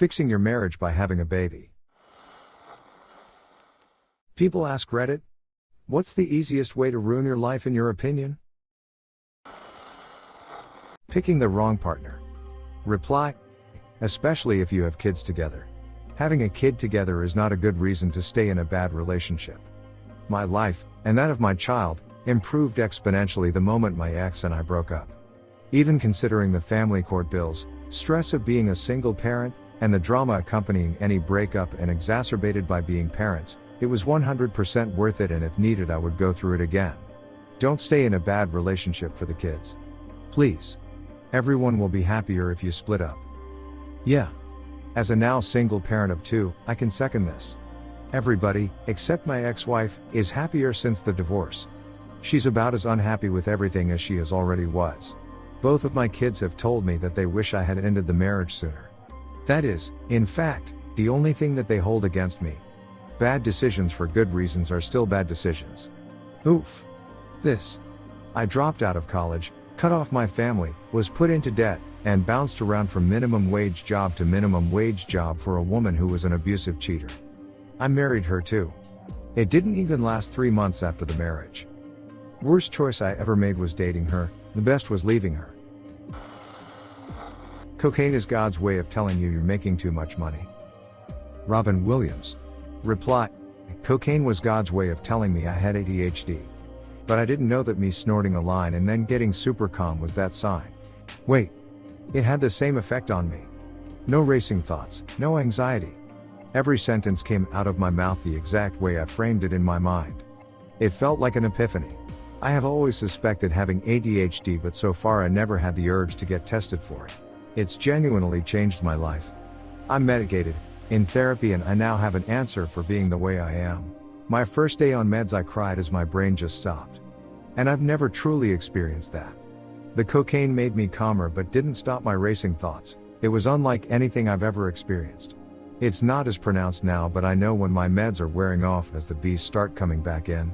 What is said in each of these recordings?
Fixing your marriage by having a baby. People ask Reddit, what's the easiest way to ruin your life in your opinion? Picking the wrong partner. Reply, especially if you have kids together. Having a kid together is not a good reason to stay in a bad relationship. My life, and that of my child, improved exponentially the moment my ex and I broke up. Even considering the family court bills, stress of being a single parent, and the drama accompanying any breakup and exacerbated by being parents, it was 100% worth it, and if needed I would go through it again. Don't stay in a bad relationship for the kids. Please. Everyone will be happier if you split up. Yeah. As a now single parent of 2, I can second this. Everybody, except my ex-wife, is happier since the divorce. She's about as unhappy with everything as she already was. Both of my kids have told me that they wish I had ended the marriage sooner. That is, in fact, the only thing that they hold against me. Bad decisions for good reasons are still bad decisions. Oof. This. I dropped out of college, cut off my family, was put into debt, and bounced around from minimum wage job to minimum wage job for a woman who was an abusive cheater. I married her too. It didn't even last 3 months after the marriage. Worst choice I ever made was dating her, the best was leaving her. Cocaine is God's way of telling you you're making too much money. Robin Williams. Reply, cocaine was God's way of telling me I had ADHD. But I didn't know that me snorting a line and then getting super calm was that sign. Wait. It had the same effect on me. No racing thoughts, no anxiety. Every sentence came out of my mouth the exact way I framed it in my mind. It felt like an epiphany. I have always suspected having ADHD, but so far I never had the urge to get tested for it. It's genuinely changed my life. I'm medicated, in therapy, and I now have an answer for being the way I am. My first day on meds I cried as my brain just stopped. And I've never truly experienced that. The cocaine made me calmer but didn't stop my racing thoughts. It was unlike anything I've ever experienced. It's not as pronounced now, but I know when my meds are wearing off as the bees start coming back in.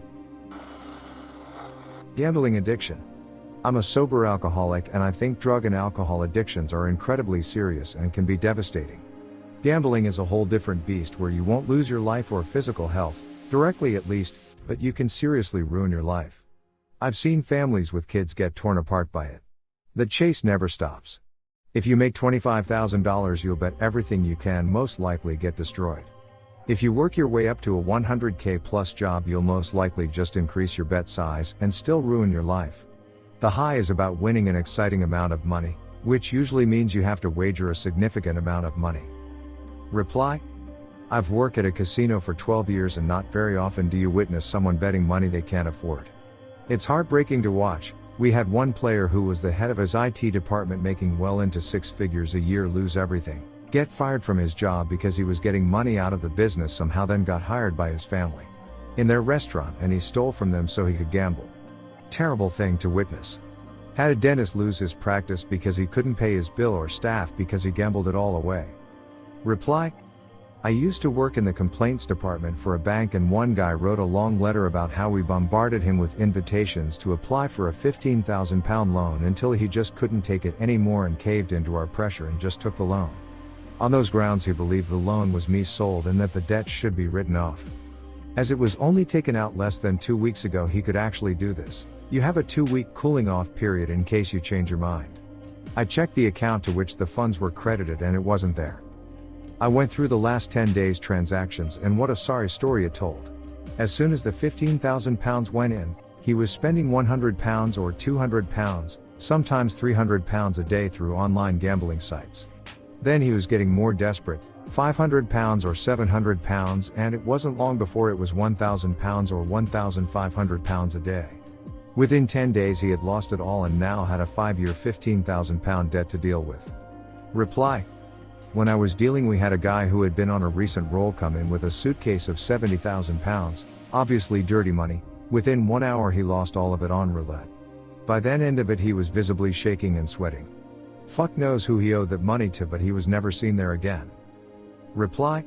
Gambling addiction. I'm a sober alcoholic, and I think drug and alcohol addictions are incredibly serious and can be devastating. Gambling is a whole different beast where you won't lose your life or physical health, directly at least, but you can seriously ruin your life. I've seen families with kids get torn apart by it. The chase never stops. If you make $25,000, you'll bet everything you can most likely get destroyed. If you work your way up to a $100K plus job, you'll most likely just increase your bet size and still ruin your life. The high is about winning an exciting amount of money, which usually means you have to wager a significant amount of money. Reply, I've worked at a casino for 12 years and not very often do you witness someone betting money they can't afford. It's heartbreaking to watch. We had one player who was the head of his IT department making well into 6 figures a year lose everything, get fired from his job because he was getting money out of the business somehow, then got hired by his family in their restaurant and he stole from them so he could gamble. Terrible thing to witness. Had a dentist lose his practice because he couldn't pay his bill or staff because he gambled it all away. Reply, I used to work in the complaints department for a bank, and one guy wrote a long letter about how we bombarded him with invitations to apply for a £15,000 loan until he just couldn't take it anymore and caved into our pressure and just took the loan. On those grounds he believed the loan was mis-sold and that the debt should be written off. As it was only taken out less than 2 weeks ago, he could actually do this. You have a 2-week cooling off period in case you change your mind. I checked the account to which the funds were credited and it wasn't there. I went through the last 10 days' transactions, and what a sorry story it told. As soon as the £15,000 went in, he was spending £100 or £200, sometimes £300 a day through online gambling sites. Then he was getting more desperate, £500 or £700, and it wasn't long before it was £1,000 or £1,500 a day. Within 10 days he had lost it all and now had a 5-year £15,000 debt to deal with. Reply, when I was dealing, we had a guy who had been on a recent roll come in with a suitcase of £70,000, obviously dirty money. Within 1 hour he lost all of it on roulette. By then end of it he was visibly shaking and sweating. Fuck knows who he owed that money to, but he was never seen there again. Reply,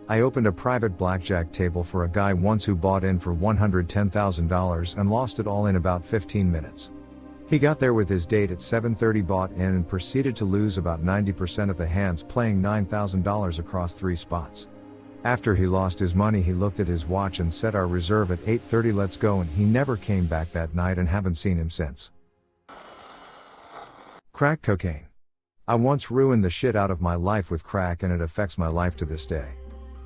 I opened a private blackjack table for a guy once who bought in for $110,000 and lost it all in about 15 minutes. He got there with his date at 7:30, bought in, and proceeded to lose about 90% of the hands, playing $9,000 across 3 spots. After he lost his money, he looked at his watch and set our reserve at 8:30, let's go, and he never came back that night and haven't seen him since. Crack cocaine. I once ruined the shit out of my life with crack, and it affects my life to this day.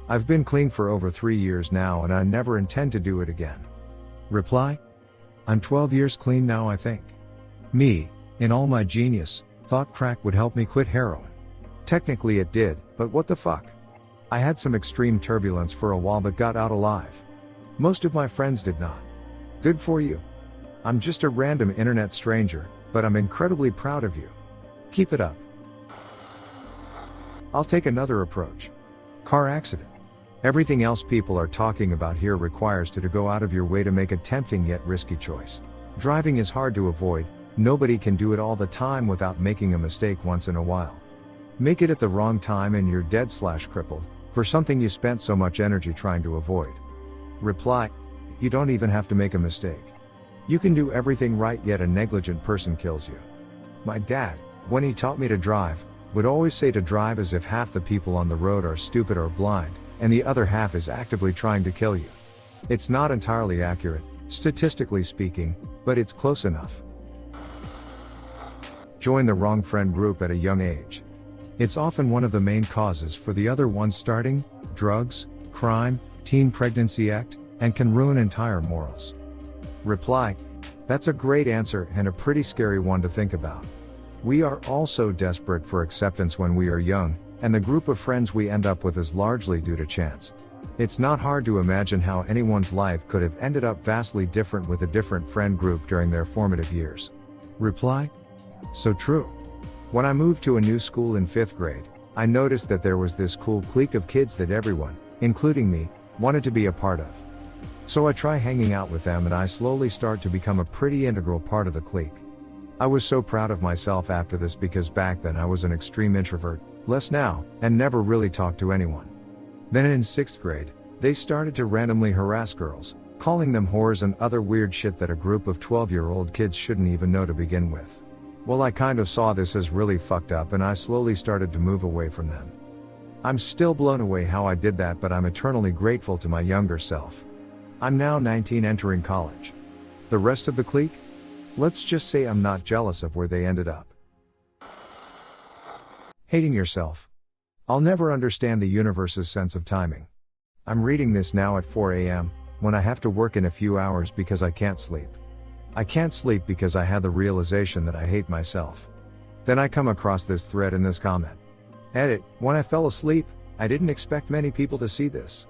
I've been clean for over 3 years now, and I never intend to do it again. Reply: I'm 12 years clean now, I think. Me, in all my genius, thought crack would help me quit heroin. Technically it did, but what the fuck? I had some extreme turbulence for a while but got out alive. Most of my friends did not. Good for you. I'm just a random internet stranger, but I'm incredibly proud of you. Keep it up. I'll take another approach. Car accident. Everything else people are talking about here requires you to go out of your way to make a tempting yet risky choice. Driving is hard to avoid. Nobody can do it all the time without making a mistake once in a while. Make it at the wrong time and you're dead/crippled, for something you spent so much energy trying to avoid. Reply: you don't even have to make a mistake. You can do everything right, yet a negligent person kills you. My dad, when he taught me to drive, would always say to drive as if half the people on the road are stupid or blind, and the other half is actively trying to kill you. It's not entirely accurate, statistically speaking, but it's close enough. Join the wrong friend group at a young age. It's often one of the main causes for the other ones starting: drugs, crime, teen pregnancy act, and can ruin entire morals. Reply: that's a great answer and a pretty scary one to think about. We are all so desperate for acceptance when we are young, and the group of friends we end up with is largely due to chance. It's not hard to imagine how anyone's life could have ended up vastly different with a different friend group during their formative years. Reply: so true. When I moved to a new school in 5th grade, I noticed that there was this cool clique of kids that everyone, including me, wanted to be a part of. So I try hanging out with them, and I slowly start to become a pretty integral part of the clique. I was so proud of myself after this because back then I was an extreme introvert, less now, and never really talked to anyone. Then in 6th grade, they started to randomly harass girls, calling them whores and other weird shit that a group of 12-year-old kids shouldn't even know to begin with. Well, I kind of saw this as really fucked up, and I slowly started to move away from them. I'm still blown away how I did that, but I'm eternally grateful to my younger self. I'm now 19, entering college. The rest of the clique? Let's just say I'm not jealous of where they ended up. Hating yourself. I'll never understand the universe's sense of timing. I'm reading this now at 4 a.m., when I have to work in a few hours because I can't sleep. I can't sleep because I had the realization that I hate myself. Then I come across this thread in this comment. Edit: when I fell asleep, I didn't expect many people to see this.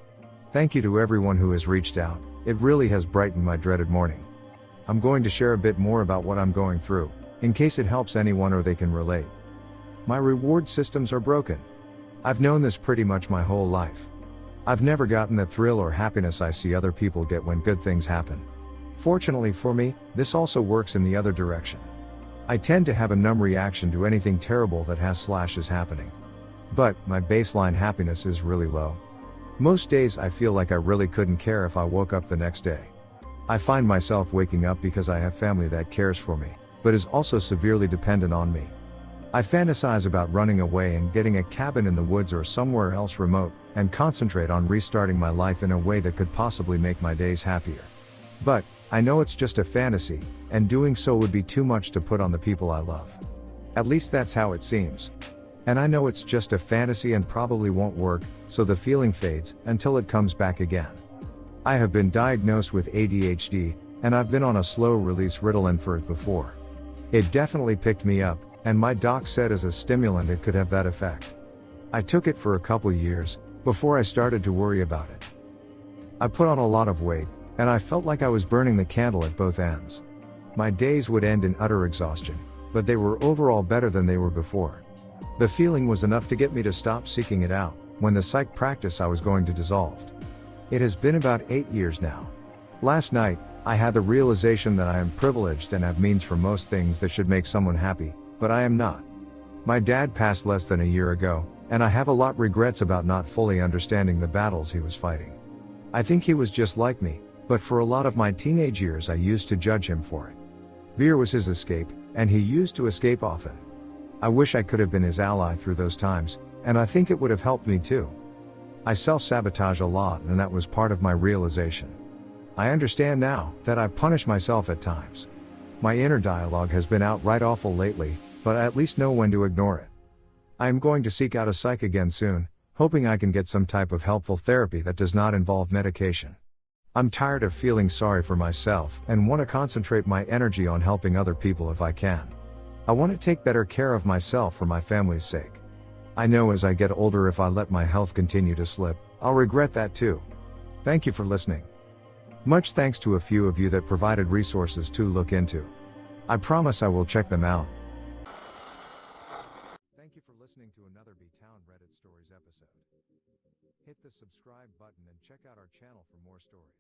Thank you to everyone who has reached out, it really has brightened my dreaded morning. I'm going to share a bit more about what I'm going through, in case it helps anyone or they can relate. My reward systems are broken. I've known this pretty much my whole life. I've never gotten the thrill or happiness I see other people get when good things happen. Fortunately for me, this also works in the other direction. I tend to have a numb reaction to anything terrible that is happening. But, my baseline happiness is really low. Most days I feel like I really couldn't care if I woke up the next day. I find myself waking up because I have family that cares for me, but is also severely dependent on me. I fantasize about running away and getting a cabin in the woods or somewhere else remote, and concentrate on restarting my life in a way that could possibly make my days happier. But, I know it's just a fantasy, and doing so would be too much to put on the people I love. At least that's how it seems. And I know it's just a fantasy and probably won't work, so the feeling fades, until it comes back again. I have been diagnosed with ADHD, and I've been on a slow-release Ritalin for it before. It definitely picked me up, and my doc said as a stimulant it could have that effect. I took it for a couple years, before I started to worry about it. I put on a lot of weight, and I felt like I was burning the candle at both ends. My days would end in utter exhaustion, but they were overall better than they were before. The feeling was enough to get me to stop seeking it out, when the psych practice I was going to dissolved. It has been about 8 years now. Last night, I had the realization that I am privileged and have means for most things that should make someone happy, but I am not. My dad passed less than a year ago, and I have a lot regrets about not fully understanding the battles he was fighting. I think he was just like me, but for a lot of my teenage years I used to judge him for it. Beer was his escape, and he used to escape often. I wish I could have been his ally through those times, and I think it would have helped me too. I self-sabotage a lot, and that was part of my realization. I understand now that I punish myself at times. My inner dialogue has been outright awful lately, but I at least know when to ignore it. I am going to seek out a psych again soon, hoping I can get some type of helpful therapy that does not involve medication. I'm tired of feeling sorry for myself and want to concentrate my energy on helping other people if I can. I want to take better care of myself for my family's sake. I know as I get older, if I let my health continue to slip, I'll regret that too. Thank you for listening. Much thanks to a few of you that provided resources to look into. I promise I will check them out. Thank you for listening to another B-Town Reddit Stories episode. Hit the subscribe button and check out our channel for more stories.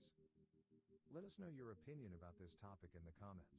Let us know your opinion about this topic in the comments.